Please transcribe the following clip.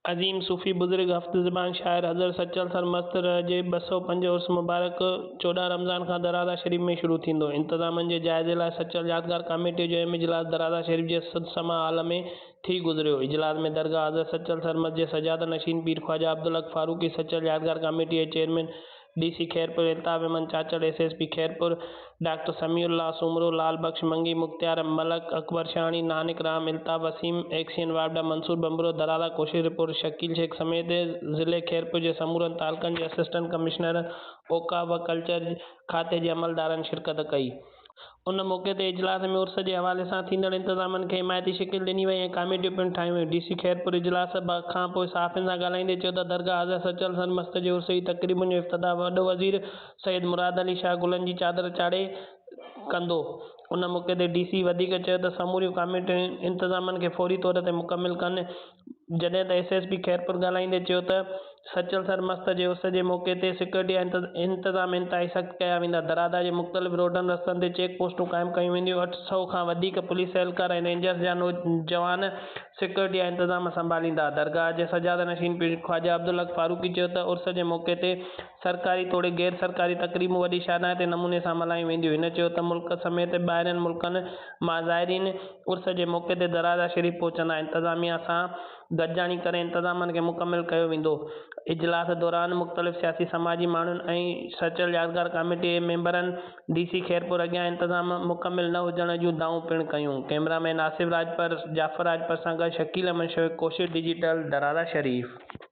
अज़ीम सूफ़ी बुज़ुर्ग हफ़्त ज़बान शाइर हज़रत सचल सरमस्त जे 205 उर्स मुबारक 14 रमज़ान खां दराज़ा शरीफ़ में शुरू थींदो। इंतज़ामनि जे जाइज़े लाइ सचल यादगार कमेटी जो अहम इजलास दराज़ा शरीफ़ जे सदसमा हाल में थी गुज़रियो। इजलास में दरगाह हज़रत सचल सरमस्त जे सजाद नशीन पीर ख्वाजा अब्दुल हक फारूकी, सचल यादगार कमेटी जे chairman DC Khairpur Altaf Ahmad चाचड़, SSP Khairpur doctor Samiullah Soomro, लाल बख्श मंगी, मुख्तियार मलक, अकबर शाणी, नानिक राम, अल्ताफ़ वसीम, एक्शन वार्डा मंसूर बंबरो, दराला कोशिश रिपोर्ट शकील शेख समेत ज़िले खैरपुर जे समूरनि तालुक़नि जे असिस्टेंट कमिश्नर औक़ाफ़ व कल्चर खाते जे अमलदारनि शिरकत कई। उन मौक़े ते इजलास में उर्स जे हवाले सां थींदड़ इंतज़ामनि खे हिमायती शिकिल ॾिनी वई ऐं कमेटियूं पिणु ठाहियूं वयूं। DC खैरपुर इजलास खां पोइ सहाफ़ियुनि सां ॻाल्हाईंदे चयो त दरगाह हज़रत सचल सरमस्त जे उर्स जी तक़रीबुनि जो इफ़्तिताह वॾो वज़ीर सैयद मुराद अली शाह गुलनि जी चादर चाढ़े कंदो। उन मौक़े ते DC वधीक चयो त समूरियूं कमेटियूं इंतज़ामनि खे फ़ौरी तौर ते मुकमिल कनि, जॾहिं त SSP खैरपुर ॻाल्हाईंदे चयो त सचल सरमस्त जे उर्स जे मौक़े ते सिक्योरिटी इंतज़ाम इंतिहाई सख़्तु कया वेंदा। दराज़ा जे मुख़्तलिफ़ रोडनि रस्तनि ते चेक पोस्टूं क़ाइमु कयूं वेंदियूं। 800 खां वधीक पुलिस एहलकार ऐं रेंजर्स जा जवान सिक्योरिटी जा इंतज़ाम संभालींदा। दरगाह जे सजाद नशीन पीर ख्वाजा अब्दुल हक फारूकी चयो त उर्स जे मौक़े ते सरकारी तोड़े गैर सरकारी तक़रीबूं वॾी शानाइते नमूने सां मल्हायूं वेंदियूं। हिन चयो त मुल्क समेत ॿाहिरियनि मुल्कनि मां ज़ाइरीन उर्स जे मौक़े ते दराज़ा शरीफ़ पहुचंदा। इंतज़ामिया सां गॾिजाणी करे इंतज़ामनि खे मुकमिल कयो वेंदो। इजलास दौरान मुख़्तलिफ़ सियासी समाजी माण्हुनि ऐं सचल यादगार कमेटी जे मेंबरनि DC खैरपुर अॻियां इंतज़ाम मुकमिल न हुजण जूं दावूं पिणु कयूं। कैमरामैन आसिफ राजपर, जाफ़र राजपर सां गॾु शकील अहमद शोएब, कोशिश डिजिटल, दराज़ा शरीफ़।